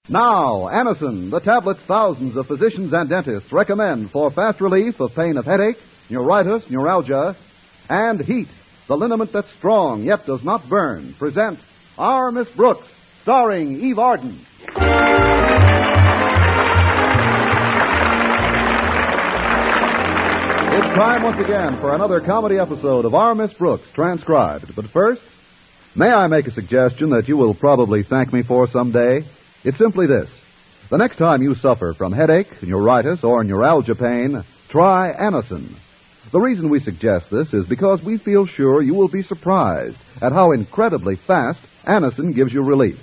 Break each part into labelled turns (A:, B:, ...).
A: Now, Anacin, the tablet thousands of physicians and dentists recommend for fast relief of pain of headache, neuritis, neuralgia, and heat, the liniment that's strong yet does not burn, present Our Miss Brooks, starring Eve Arden. It's time once again for another comedy episode of Our Miss Brooks, transcribed. But first, may I make a suggestion that you will probably thank me for someday? It's simply this. The next time you suffer from headache, neuritis, or neuralgia pain, try Anacin. The reason we suggest this is because we feel sure you will be surprised at how incredibly fast Anacin gives you relief.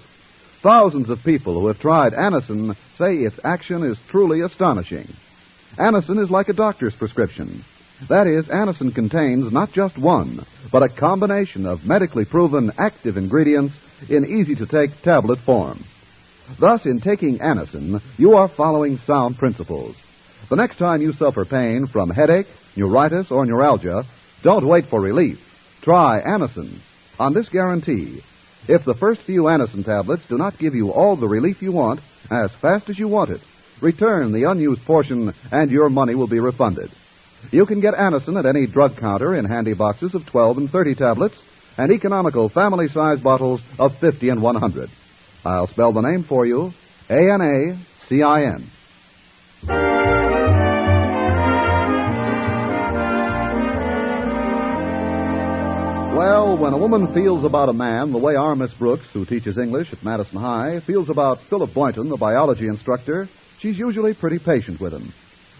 A: Thousands of people who have tried Anacin say its action is truly astonishing. Anacin is like a doctor's prescription. That is, Anacin contains not just one, but a combination of medically proven active ingredients in easy-to-take tablet form. Thus, in taking Anacin, you are following sound principles. The next time you suffer pain from headache, neuritis, or neuralgia, don't wait for relief. Try Anacin. On this guarantee, if the first few Anacin tablets do not give you all the relief you want, as fast as you want it, return the unused portion and your money will be refunded. You can get Anacin at any drug counter in handy boxes of 12 and 30 tablets and economical family-size bottles of 50 and 100. I'll spell the name for you, Anacin. Well, when a woman feels about a man the way our Miss Brooks, who teaches English at Madison High, feels about Philip Boynton, the biology instructor, she's usually pretty patient with him.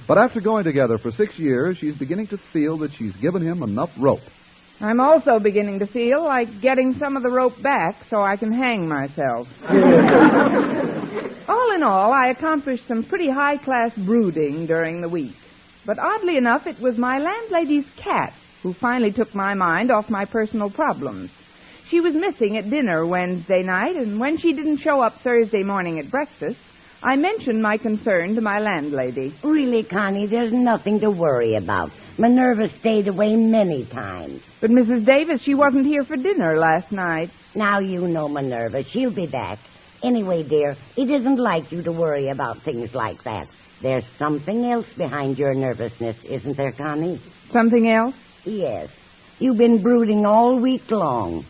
A: But after going together for 6 years, she's beginning to feel that she's given him enough rope.
B: I'm also beginning to feel like getting some of the rope back so I can hang myself. All in all, I accomplished some pretty high-class brooding during the week. But oddly enough, it was my landlady's cat who finally took my mind off my personal problems. She was missing at dinner Wednesday night, and when she didn't show up Thursday morning at breakfast, I mentioned my concern to my landlady.
C: Really, Connie, there's nothing to worry about. Minerva stayed away many times.
B: But Mrs. Davis, she wasn't here for dinner last night.
C: Now you know Minerva. She'll be back. Anyway, dear, it isn't like you to worry about things like that. There's something else behind your nervousness, isn't there, Connie?
B: Something else?
C: Yes. You've been brooding all week long.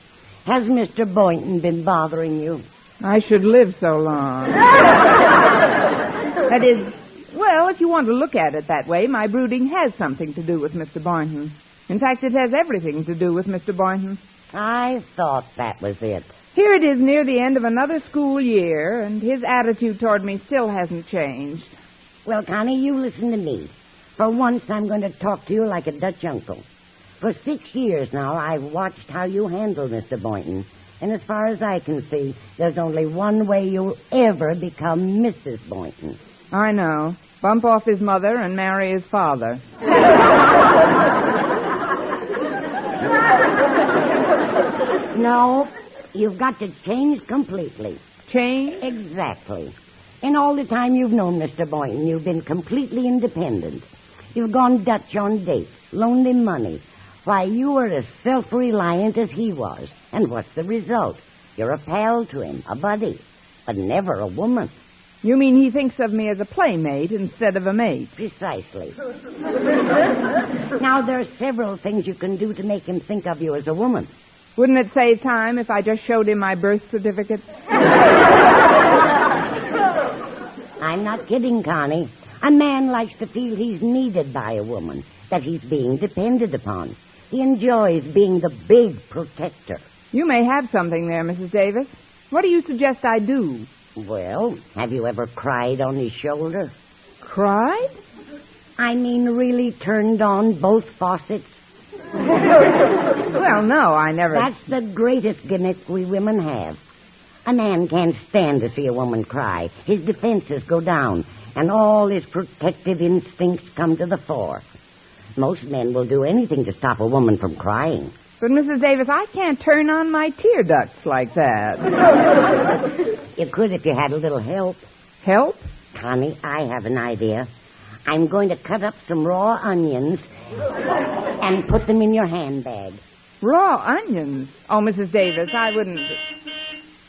C: Has Mr. Boynton been bothering you?
B: I should live so long. That is, well, if you want to look at it that way, my brooding has something to do with Mr. Boynton. In fact, it has everything to do with Mr. Boynton.
C: I thought that was it.
B: Here it is near the end of another school year, and his attitude toward me still hasn't changed.
C: Well, Connie, you listen to me. For once, I'm going to talk to you like a Dutch uncle. For 6 years now, I've watched how you handle Mr. Boynton. And as far as I can see, there's only one way you'll ever become Mrs. Boynton.
B: I know. Bump off his mother and marry his father.
C: No, you've got to change completely.
B: Change?
C: Exactly. In all the time you've known Mr. Boynton, you've been completely independent. You've gone Dutch on dates, loaned him money. Why, you were as self-reliant as he was. And what's the result? You're a pal to him, a buddy, but never a woman.
B: You mean he thinks of me as a playmate instead of a mate?
C: Precisely. Now, there are several things you can do to make him think of you as a woman.
B: Wouldn't it save time if I just showed him my birth certificate?
C: I'm not kidding, Connie. A man likes to feel he's needed by a woman, that he's being depended upon. He enjoys being the big protector.
B: You may have something there, Mrs. Davis. What do you suggest I do?
C: Well, have you ever cried on his shoulder?
B: Cried?
C: I mean, really turned on both faucets?
B: Well, no, I never...
C: That's the greatest gimmick we women have. A man can't stand to see a woman cry. His defenses go down, and all his protective instincts come to the fore. Most men will do anything to stop a woman from crying.
B: But, Mrs. Davis, I can't turn on my tear ducts like that.
C: You could if you had a little help.
B: Help?
C: Connie, I have an idea. I'm going to cut up some raw onions and put them in your handbag.
B: Raw onions? Oh, Mrs. Davis, I wouldn't...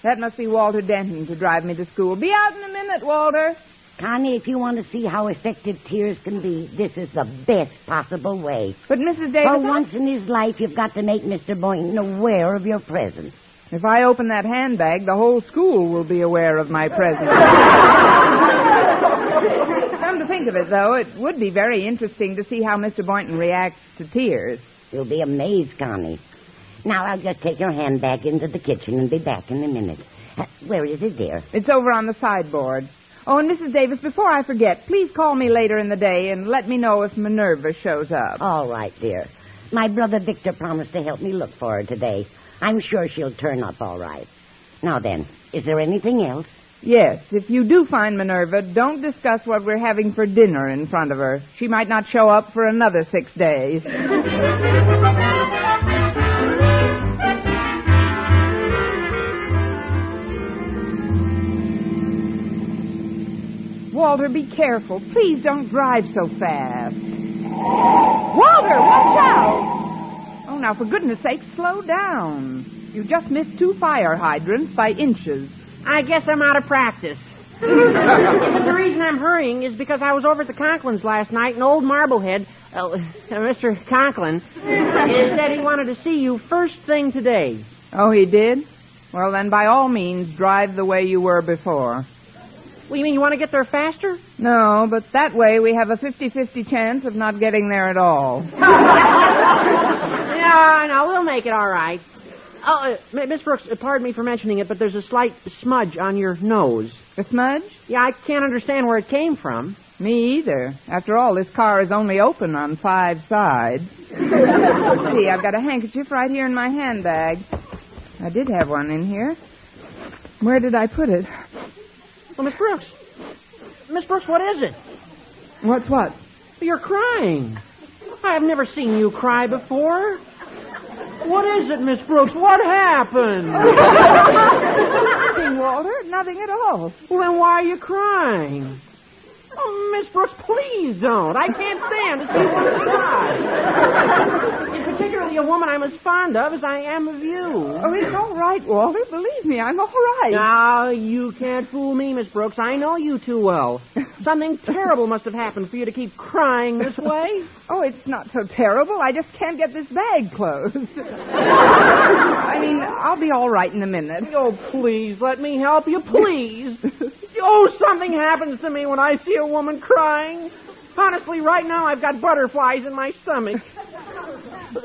B: That must be Walter Denton to drive me to school. Be out in a minute, Walter.
C: Connie, if you want to see how effective tears can be, this is the best possible way.
B: But, Mrs. Davis...
C: For once in his life, you've got to make Mr. Boynton aware of your presence.
B: If I open that handbag, the whole school will be aware of my presence. Come to think of it, though, it would be very interesting to see how Mr. Boynton reacts to tears.
C: You'll be amazed, Connie. Now, I'll just take your handbag into the kitchen and be back in a minute. Where is it, dear?
B: It's over on the sideboard. Oh, and Mrs. Davis, before I forget, please call me later in the day and let me know if Minerva shows up.
C: All right, dear. My brother Victor promised to help me look for her today. I'm sure she'll turn up all right. Now then, is there anything else?
B: Yes, if you do find Minerva, don't discuss what we're having for dinner in front of her. She might not show up for another 6 days. Walter, be careful. Please don't drive so fast. Walter, watch out! Oh, now, for goodness sake, slow down. You just missed 2 fire hydrants by inches.
D: I guess I'm out of practice. But the reason I'm hurrying is because I was over at the Conklins last night, and old Marblehead, Mr. Conklin, said he wanted to see you first thing today.
B: Oh, he did? Well, then, by all means, drive the way you were before.
D: Well, you mean you want to get there faster?
B: No, but that way we have a 50-50 chance of not getting there at all.
D: No, we'll make it all right. Oh, Miss Brooks, pardon me for mentioning it, but there's a slight smudge on your nose.
B: A smudge?
D: Yeah, I can't understand where it came from.
B: Me either. After all, this car is only open on 5 sides. Let's see, I've got a handkerchief right here in my handbag. I did have one in here. Where did I put it?
D: Well, Miss Brooks, what is it?
B: What's what?
D: You're crying. I've never seen you cry before. What is it, Miss Brooks? What happened?
B: Nothing, Walter. Nothing at all.
D: Well, then why are you crying? Oh, Miss Brooks, please don't. I can't stand to see one cry. Particularly a woman I'm as fond of as I am of you.
B: Oh, it's all right, Walter. Believe me, I'm all right.
D: No, you can't fool me, Miss Brooks. I know you too well. Something terrible must have happened for you to keep crying this way.
B: Oh, it's not so terrible. I just can't get this bag closed. I mean, I'll be all right in a minute.
D: Oh, please, let me help you, please. Oh, something happens to me when I see a woman crying. Honestly, right now I've got butterflies in my stomach.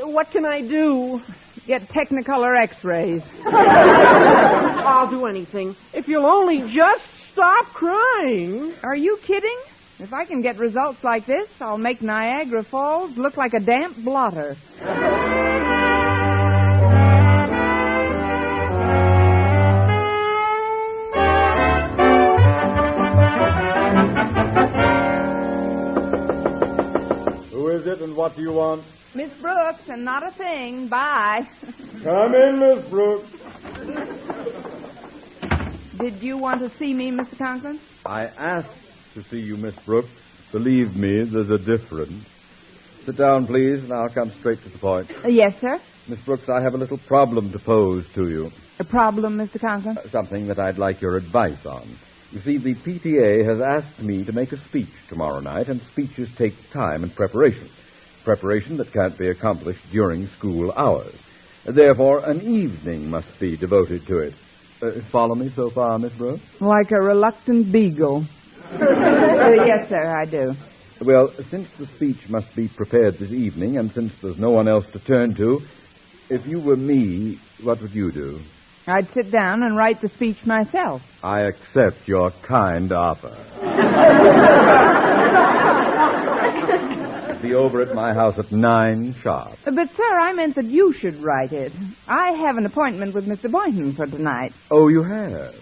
D: What can I do?
B: Get Technicolor X-rays.
D: I'll do anything. If you'll only just stop crying.
B: Are you kidding? If I can get results like this, I'll make Niagara Falls look like a damp blotter.
E: Who is it and what do you want?
B: Miss Brooks, and not a thing. Bye.
E: Come in, Miss Brooks.
B: Did you want to see me, Mr. Conklin?
E: I asked to see you, Miss Brooks. Believe me, there's a difference. Sit down, please, and I'll come straight to the point.
B: Yes, sir.
E: Miss Brooks, I have a little problem to pose to you.
B: A problem, Mr. Conklin?
E: Something that I'd like your advice on. You see, the PTA has asked me to make a speech tomorrow night, and speeches take time and preparation. Preparation that can't be accomplished during school hours. Therefore, an evening must be devoted to it. Follow me so far, Miss Brooks?
B: Like a reluctant beagle. Yes, sir, I do.
E: Well, since the speech must be prepared this evening, and since there's no one else to turn to, if you were me, what would you do?
B: I'd sit down and write the speech myself.
E: I accept your kind offer. Be over at my house at 9 sharp.
B: But, sir, I meant that you should write it. I have an appointment with Mr. Boynton for tonight.
E: Oh, you have?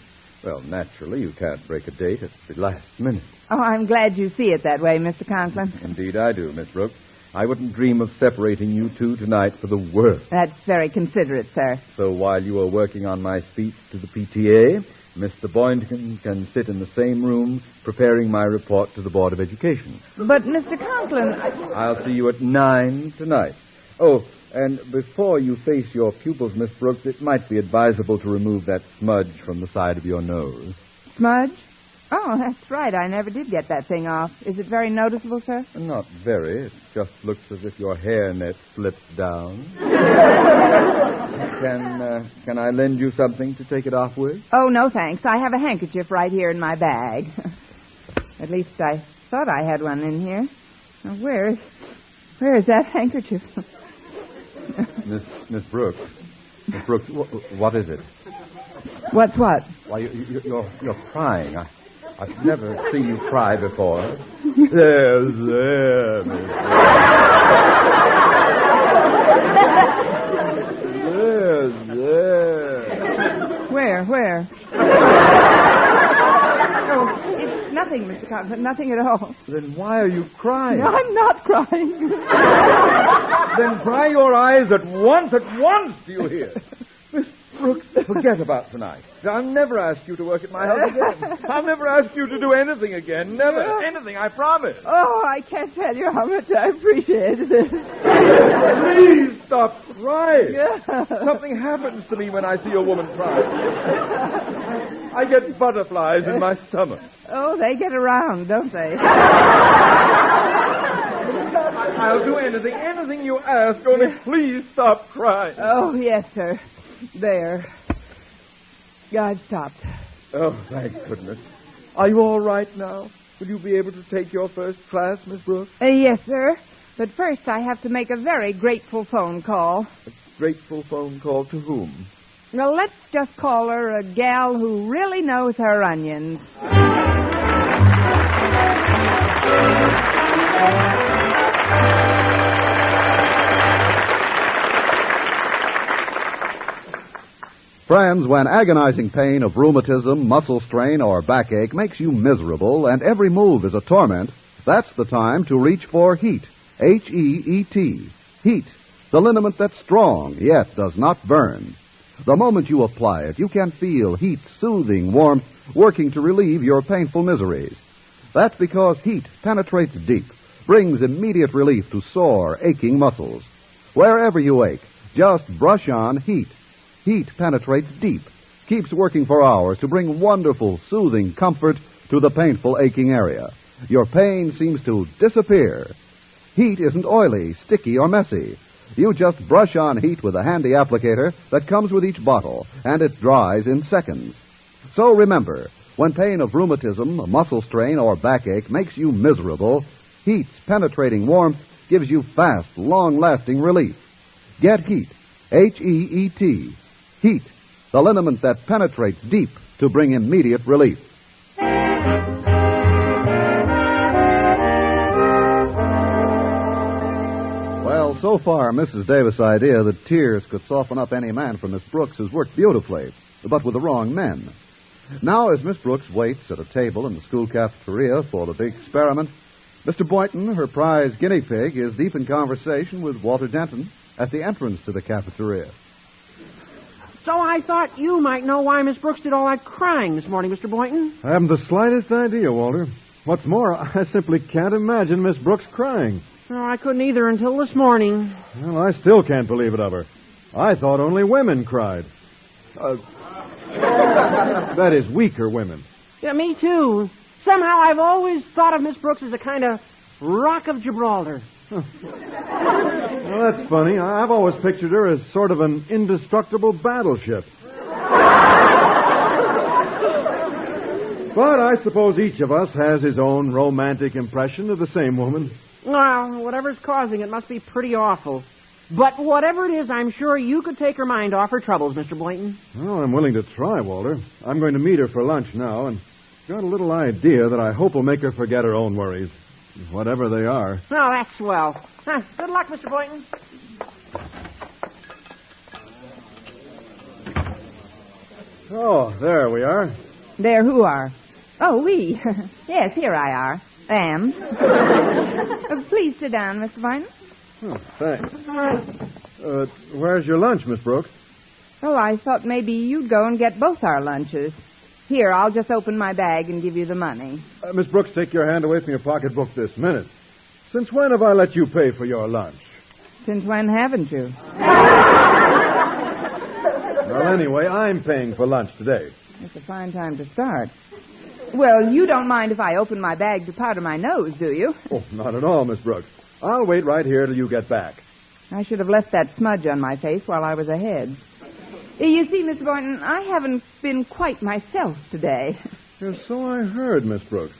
E: Well, naturally, you can't break a date at the last minute.
B: Oh, I'm glad you see it that way, Mr. Conklin.
E: Indeed I do, Miss Brooks. I wouldn't dream of separating you two tonight for the world.
B: That's very considerate, sir.
E: So while you are working on my speech to the PTA, Mr. Boynton can sit in the same room preparing my report to the Board of Education.
B: But, Mr. Conklin...
E: I'll see you at 9 tonight. Oh, And before you face your pupils, Miss Brooks, it might be advisable to remove that smudge from the side of your nose.
B: Smudge? Oh, that's right. I never did get that thing off. Is it very noticeable, sir?
E: Not very. It just looks as if your hairnet slipped down. Can I lend you something to take it off with?
B: Oh, no, thanks. I have a handkerchief right here in my bag. At least I thought I had one in here. Now, where is that handkerchief?
E: Miss Brooks. Miss Brooks, what is it?
B: What's what?
E: Why, you're crying. I've never seen you cry before. There, Miss Brooks. There.
B: Where? Oh, it's nothing, Mr. Conklin, nothing at all.
E: Then why are you crying?
B: No, I'm not crying.
E: Then dry your eyes at once, do you hear? Miss Brooks, forget about tonight. I'll never ask you to work at my house again. I'll never ask you to do anything again. Never. Anything, I promise.
B: Oh, I can't tell you how much I appreciate it.
E: Please stop crying. Something happens to me when I see a woman cry. I get butterflies in my stomach.
B: Oh, they get around, don't they?
E: I'll do anything you ask, only please stop crying.
B: Oh, yes, sir. There. God stopped.
E: Oh, thank goodness. Are you all right now? Will you be able to take your first class, Miss Brooks?
B: Yes, sir. But first I have to make a very grateful phone call.
E: A grateful phone call to whom?
B: Well, let's just call her a gal who really knows her onions.
A: Friends, when agonizing pain of rheumatism, muscle strain, or backache makes you miserable and every move is a torment, that's the time to reach for HEAT. H-E-E-T. HEAT. The liniment that's strong, yet does not burn. The moment you apply it, you can feel HEAT's soothing warmth working to relieve your painful miseries. That's because HEAT penetrates deep, brings immediate relief to sore, aching muscles. Wherever you ache, just brush on HEAT. HEAT penetrates deep, keeps working for hours to bring wonderful, soothing comfort to the painful, aching area. Your pain seems to disappear. HEAT isn't oily, sticky, or messy. You just brush on HEAT with a handy applicator that comes with each bottle, and it dries in seconds. So remember, when pain of rheumatism, muscle strain, or backache makes you miserable, HEAT's penetrating warmth gives you fast, long-lasting relief. Get HEAT. H-E-E-T. HEAT, the liniment that penetrates deep to bring immediate relief. Well, so far, Mrs. Davis' idea that tears could soften up any man for Miss Brooks has worked beautifully, but with the wrong men. Now, as Miss Brooks waits at a table in the school cafeteria for the big experiment, Mr. Boynton, her prize guinea pig, is deep in conversation with Walter Denton at the entrance to the cafeteria.
D: So I thought you might know why Miss Brooks did all that crying this morning, Mr. Boynton.
F: I haven't the slightest idea, Walter. What's more, I simply can't imagine Miss Brooks crying.
D: No, I couldn't either until this morning.
F: Well, I still can't believe it of her. I thought only women cried. That is, weaker women.
D: Yeah, me too. Somehow I've always thought of Miss Brooks as a kind of Rock of Gibraltar.
F: Well, that's funny. I've always pictured her as sort of an indestructible battleship. But I suppose each of us has his own romantic impression of the same woman.
D: Well, whatever's causing it must be pretty awful. But whatever it is, I'm sure you could take her mind off her troubles, Mr. Boynton.
F: Well, I'm willing to try, Walter. I'm going to meet her for lunch now, and got a little idea that I hope will make her forget her own worries, whatever they are.
D: Oh, that's swell. Good luck, Mr. Boynton.
F: Oh, there we are.
B: There who are? Oh, we. Yes, here I am. Please sit down, Mr. Boynton.
F: Oh, thanks. Where's your lunch, Miss Brooks?
B: Oh, I thought maybe you'd go and get both our lunches. Here, I'll just open my bag and give you the money.
F: Miss Brooks, take your hand away from your pocketbook this minute. Since when have I let you pay for your lunch?
B: Since when haven't you?
F: Well, anyway, I'm paying for lunch today.
B: It's a fine time to start. Well, you don't mind if I open my bag to powder my nose, do you?
F: Oh, not at all, Miss Brooks. I'll wait right here till you get back.
B: I should have left that smudge on my face while I was ahead. You see, Mr. Boynton, I haven't been quite myself today.
F: Yes, so I heard, Miss Brooks.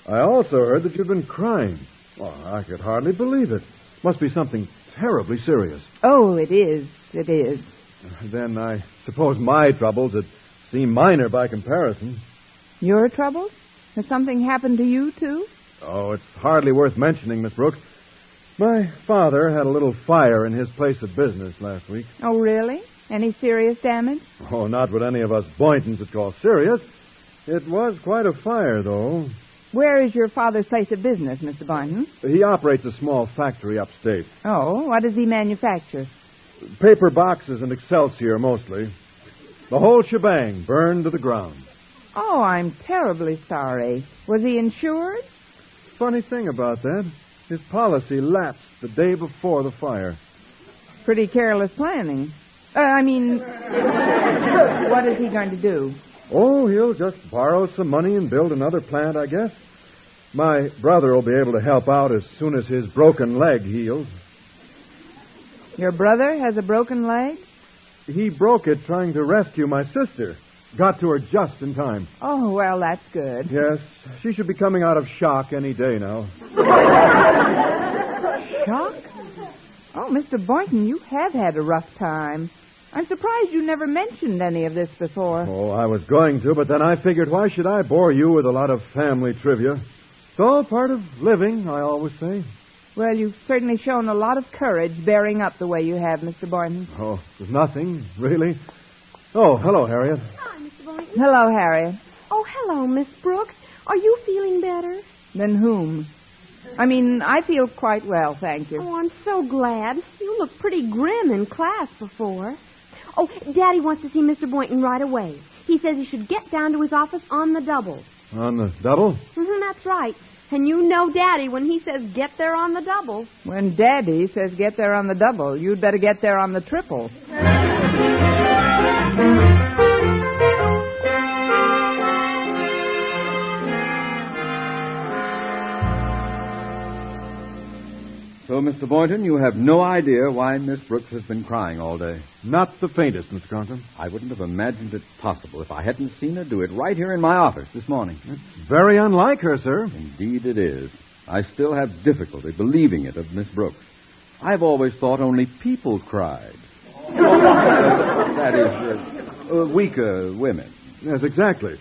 F: I also heard that you'd been crying. Well, I could hardly believe it. Must be something terribly serious.
B: Oh, it is. It is.
F: Then I suppose my troubles would seem minor by comparison.
B: Your troubles? Has something happened to you, too?
F: Oh, it's hardly worth mentioning, Miss Brooks. My father had a little fire in his place of business last week.
B: Oh, really? Any serious damage?
F: Oh, not what any of us Boyntons would call serious. It was quite a fire, though.
B: Where is your father's place of business, Mr. Boynton?
F: He operates a small factory upstate.
B: Oh, what does he manufacture?
F: Paper boxes and Excelsior, mostly. The whole shebang burned to the ground.
B: Oh, I'm terribly sorry. Was he insured?
F: Funny thing about that, his policy lapsed the day before the fire.
B: Pretty careless planning. What is he going to do?
F: Oh, he'll just borrow some money and build another plant, I guess. My brother will be able to help out as soon as his broken leg heals.
B: Your brother has a broken leg?
F: He broke it trying to rescue my sister. Got to her just in time.
B: Oh, well, that's good.
F: Yes, she should be coming out of shock any day now.
B: Shock? Oh, Mr. Boynton, you have had a rough time. I'm surprised you never mentioned any of this before.
F: Oh, I was going to, but then I figured, why should I bore you with a lot of family trivia? It's all part of living, I always say.
B: Well, you've certainly shown a lot of courage bearing up the way you have, Mr. Boynton.
F: Oh, there's nothing, really. Oh, hello, Harriet.
G: Hi, Mr. Boynton.
B: Hello, Harriet.
G: Oh, hello, Miss Brooks. Are you feeling better?
B: Than whom? I feel quite well, thank you.
G: Oh, I'm so glad. You looked pretty grim in class before. Oh, Daddy wants to see Mr. Boynton right away. He says he should get down to his office on the double.
F: On the double?
G: That's right. And you know Daddy when he says get there on the double.
B: When Daddy says get there on the double, you'd better get there on the triple.
E: So, Mr. Boynton, you have no idea why Miss Brooks has been crying all day.
F: Not the faintest, Mr. Conklin.
E: I wouldn't have imagined it possible if I hadn't seen her do it right here in my office this morning.
F: It's very unlike her, sir.
E: Indeed it is. I still have difficulty believing it of Miss Brooks. I've always thought only people cried. That is, weaker women.
F: Yes, exactly.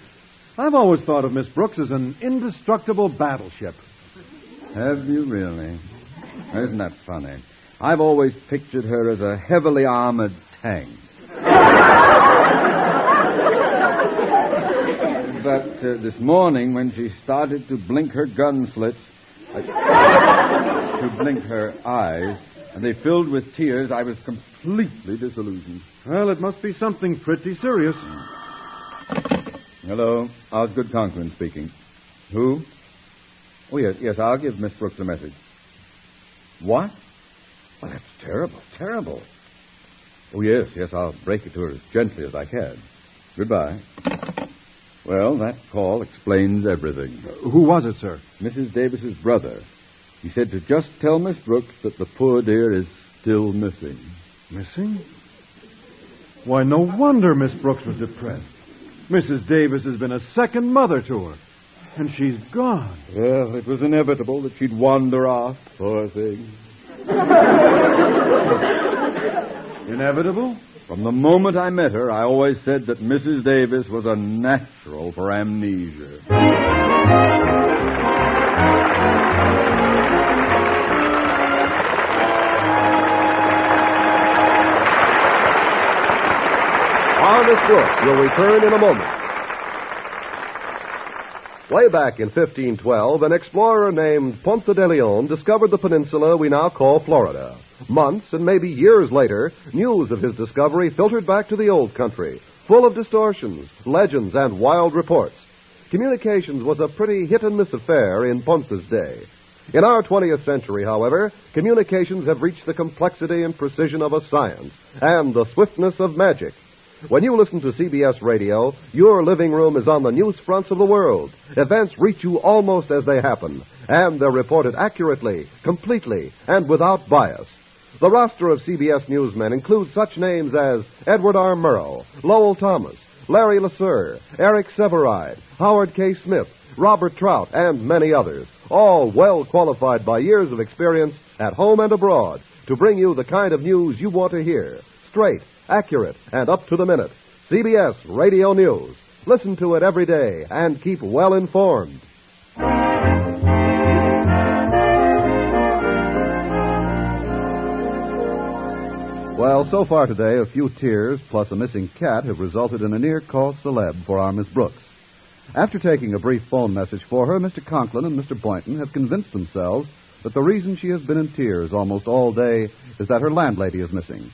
F: I've always thought of Miss Brooks as an indestructible battleship.
E: Have you really? Isn't that funny? I've always pictured her as a heavily armored tank. But this morning, when she started to blink her gun slits, to blink her eyes, and they filled with tears, I was completely disillusioned.
F: Well, it must be something pretty serious.
E: Hello, Osgood Conklin speaking. Who? Oh, yes, I'll give Miss Brooks a message. What? Oh, that's terrible. Oh, yes, I'll break it to her as gently as I can. Goodbye. Well, that call explains everything.
F: Who was it, sir?
E: Mrs. Davis's brother. He said to just tell Miss Brooks that the poor dear is still missing.
F: Missing? Why, no wonder Miss Brooks was depressed. Mrs. Davis has been a second mother to her. And she's gone.
E: Well, it was inevitable that she'd wander off, poor thing.
F: Inevitable?
E: From the moment I met her, I always said that Mrs. Davis was a natural for amnesia.
A: Our Miss Brooks will return in a moment. Way back in 1512, an explorer named Ponce de Leon discovered the peninsula we now call Florida. Months and maybe years later, news of his discovery filtered back to the old country, full of distortions, legends, and wild reports. Communications was a pretty hit-and-miss affair in Ponce's day.
H: In our 20th century, however, communications have reached the complexity and precision of a science and the swiftness of magic. When you listen to CBS Radio, your living room is on the news fronts of the world. Events reach you almost as they happen, and they're reported accurately, completely, and without bias. The roster of CBS newsmen includes such names as Edward R. Murrow, Lowell Thomas, Larry LeSueur, Eric Severide, Howard K. Smith, Robert Trout, and many others, all well qualified by years of experience at home and abroad to bring you the kind of news you want to hear. Straight, accurate, and up to the minute. CBS Radio News. Listen to it every day and keep well informed.
A: Well, so far today, a few tears plus a missing cat have resulted in a near-cause celeb for our Miss Brooks. After taking a brief phone message for her, Mr. Conklin and Mr. Boynton have convinced themselves that the reason she has been in tears almost all day is that her landlady is missing.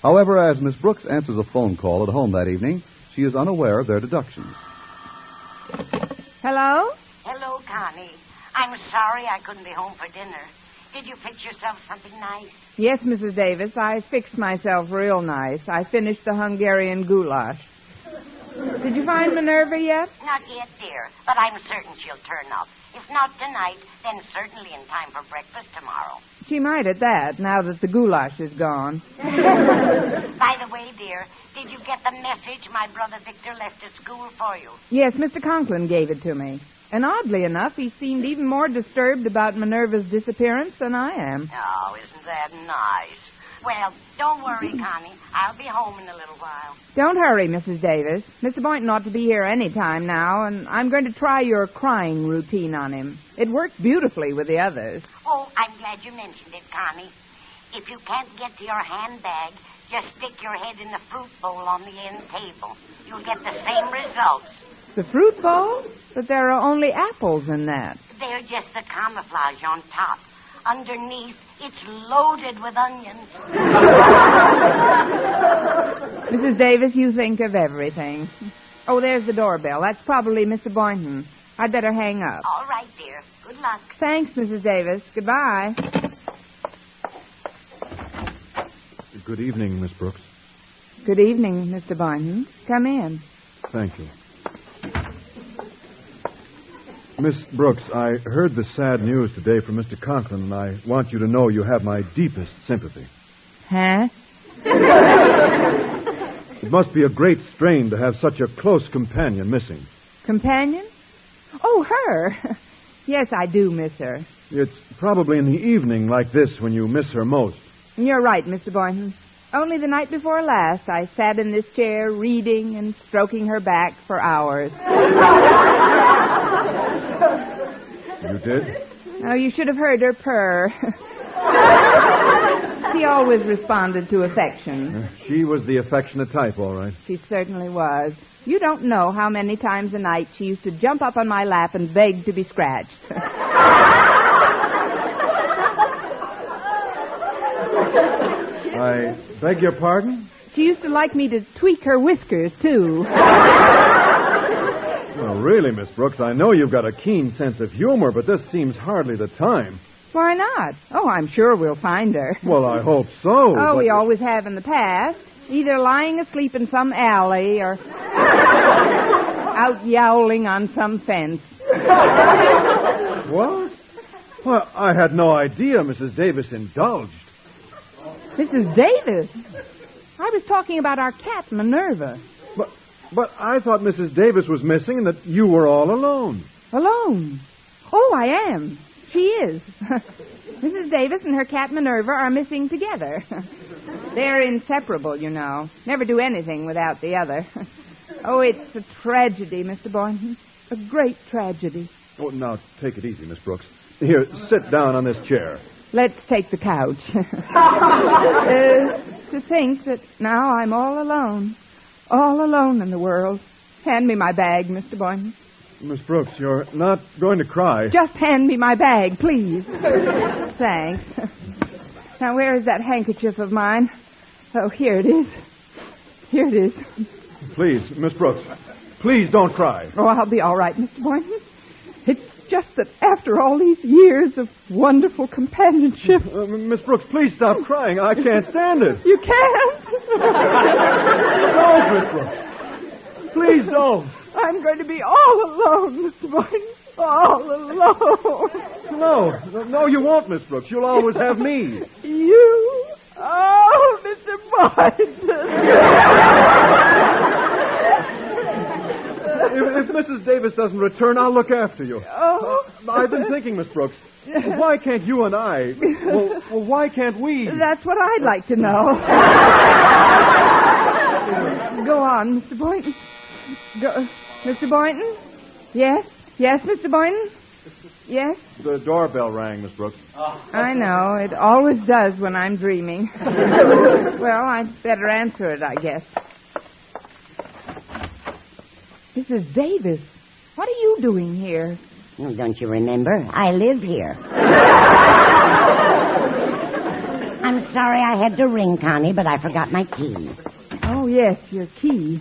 A: However, as Miss Brooks answers a phone call at home that evening, she is unaware of their deductions.
B: Hello?
C: Hello, Connie. I'm sorry I couldn't be home for dinner. Did you fix yourself something nice?
B: Yes, Mrs. Davis, I fixed myself real nice. I finished the Hungarian goulash. Did you find Minerva yet?
C: Not yet, dear, but I'm certain she'll turn up. If not tonight, then certainly in time for breakfast tomorrow.
B: She might at that, now that the goulash is gone.
C: By the way, dear, did you get the message my brother Victor left at school for you?
B: Yes, Mr. Conklin gave it to me. And oddly enough, he seemed even more disturbed about Minerva's disappearance than I am.
C: Oh, isn't that nice? Well, don't worry, Connie. I'll be home in a little while.
B: Don't hurry, Mrs. Davis. Mr. Boynton ought to be here any time now, and I'm going to try your crying routine on him. It worked beautifully with the others.
C: Oh, I'm glad you mentioned it, Connie. If you can't get to your handbag, just stick your head in the fruit bowl on the end table. You'll get the same results.
B: The fruit bowl? But there are only apples in that.
C: They're just the camouflage on top. Underneath, it's loaded with onions.
B: Mrs. Davis, you think of everything. Oh, there's the doorbell. That's probably Mr. Boynton. I'd better hang up.
C: All right, dear. Good luck.
B: Thanks, Mrs. Davis. Goodbye.
F: Good evening, Miss Brooks.
B: Good evening, Mr. Boynton. Come in.
F: Thank you. Miss Brooks, I heard the sad news today from Mr. Conklin, and I want you to know you have my deepest sympathy.
B: Huh?
F: It must be a great strain to have such a close companion missing.
B: Companion? Oh, her. Yes, I do miss her.
F: It's probably in the evening like this when you miss her most.
B: You're right, Mr. Boynton. Only the night before last, I sat in this chair reading and stroking her back for hours.
F: You did?
B: Oh, you should have heard her purr. She always responded to affection.
F: She was the affectionate type, all right.
B: She certainly was. You don't know how many times a night she used to jump up on my lap and beg to be scratched.
F: I beg your pardon?
B: She used to like me to tweak her whiskers, too.
F: Well, really, Miss Brooks, I know you've got a keen sense of humor, but this seems hardly the time.
B: Why not? Oh, I'm sure we'll find her.
F: Well, I hope so.
B: Oh, we always have in the past. Either lying asleep in some alley or out yowling on some fence.
F: What? Well, I had no idea Mrs. Davis indulged.
B: Mrs. Davis? I was talking about our cat, Minerva.
F: But I thought Mrs. Davis was missing and that you were all alone.
B: Alone? Oh, I am. She is. Mrs. Davis and her cat Minerva are missing together. They're inseparable, you know. Never do anything without the other. Oh, it's a tragedy, Mr. Boynton. A great tragedy.
F: Oh, now, take it easy, Miss Brooks. Here, sit down on this chair.
B: Let's take the couch. To think that now I'm all alone. All alone in the world. Hand me my bag, Mr. Boynton.
F: Miss Brooks, you're not going to cry.
B: Just hand me my bag, please. Thanks. Now, where is that handkerchief of mine? Oh, here it is. Here it is.
F: Please, Miss Brooks, please don't cry.
B: Oh, I'll be all right, Mr. Boynton. just that after all these years of wonderful companionship...
F: Miss Brooks, please stop crying. I can't stand it.
B: You can't?
F: Don't, Miss Brooks. Please don't.
B: I'm going to be all alone, Mr. Boynton. All alone.
F: No, you won't, Miss Brooks. You'll always have me.
B: You? Oh, Mr. Boynton.
F: If Mrs. Davis doesn't return, I'll look after you.
B: Oh.
F: I've been thinking, Miss Brooks, why can't you and I... Well, why can't we?
B: That's what I'd like to know. Go on, Mr. Boynton. Mr. Boynton? Yes? Yes, Mr. Boynton? Yes?
F: The doorbell rang, Miss Brooks.
B: I know. It always does when I'm dreaming. Well, I'd better answer it, I guess. Mrs. Davis, what are you doing here?
C: Oh, don't you remember? I live here. I'm sorry I had to ring, Connie, but I forgot my key.
B: Oh, yes, your key.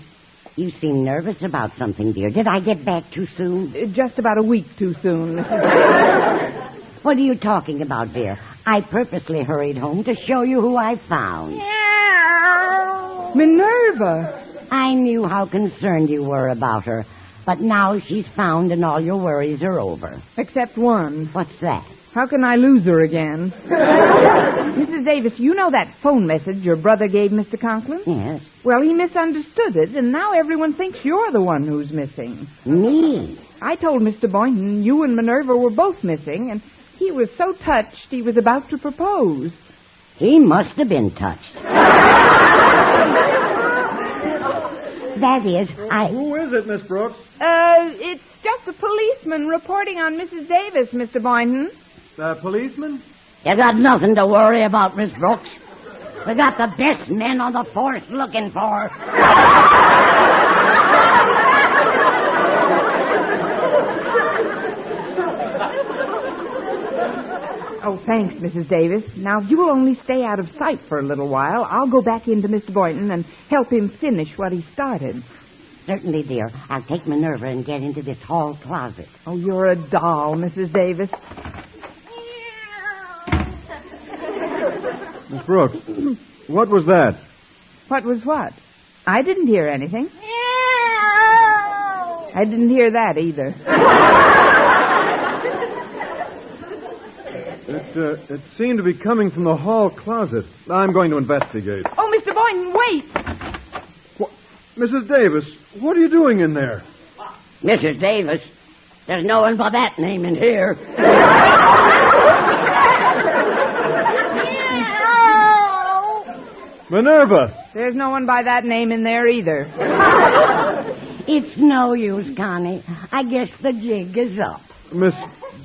C: You seem nervous about something, dear. Did I get back too soon?
B: Just about a week too soon, Mrs. Davis.
C: What are you talking about, dear? I purposely hurried home to show you who I found.
B: Minerva.
C: I knew how concerned you were about her, but now she's found and all your worries are over.
B: Except one.
C: What's that?
B: How can I lose her again? Mrs. Davis, you know that phone message your brother gave Mr. Conklin?
C: Yes.
B: Well, he misunderstood it, and now everyone thinks you're the one who's missing.
C: Me?
B: I told Mr. Boynton you and Minerva were both missing, and he was so touched he was about to propose.
C: He must have been touched. That is,
F: Who is it, Miss Brooks?
B: It's just a policeman reporting on Mrs. Davis, Mr. Boynton.
F: Policeman?
C: You got nothing to worry about, Miss Brooks. We got the best men on the force looking for.
B: Oh, thanks, Mrs. Davis. Now, if you will only stay out of sight for a little while, I'll go back into Mr. Boynton and help him finish what he started.
C: Certainly, dear. I'll take Minerva and get into this hall closet.
B: Oh, you're a doll, Mrs. Davis.
F: Miss Brooks, what was that?
B: What was what? I didn't hear anything. I didn't hear that either.
F: It seemed to be coming from the hall closet. I'm going to investigate.
B: Oh, Mr. Boynton, wait!
F: Mrs. Davis, what are you doing in there?
C: Mrs. Davis, there's no one by that name in here.
F: Minerva!
B: There's no one by that name in there either.
C: It's no use, Connie. I guess the jig is up.
F: Miss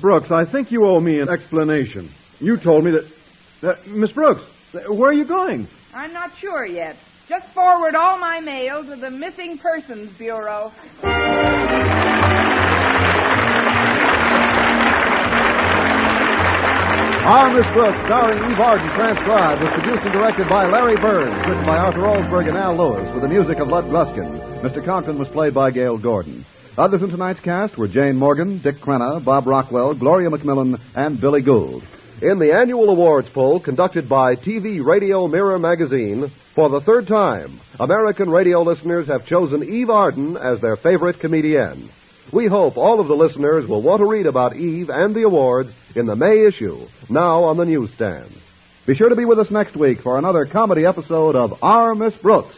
F: Brooks, I think you owe me an explanation. You told me that... Miss Brooks, where are you going?
B: I'm not sure yet. Just forward all my mail to the Missing Persons Bureau.
A: Our Miss Brooks, starring Eve Arden, transcribed, was produced and directed by Larry Burns, written by Arthur Olsberg and Al Lewis, with the music of Lud Gluskin. Mr. Conklin was played by Gale Gordon. Others in tonight's cast were Jane Morgan, Dick Crenna, Bob Rockwell, Gloria McMillan, and Billy Gould.
H: In the annual awards poll conducted by TV Radio Mirror magazine, for the third time, American radio listeners have chosen Eve Arden as their favorite comedienne. We hope all of the listeners will want to read about Eve and the awards in the May issue, now on the newsstands.
A: Be sure to be with us next week for another comedy episode of Our Miss Brooks.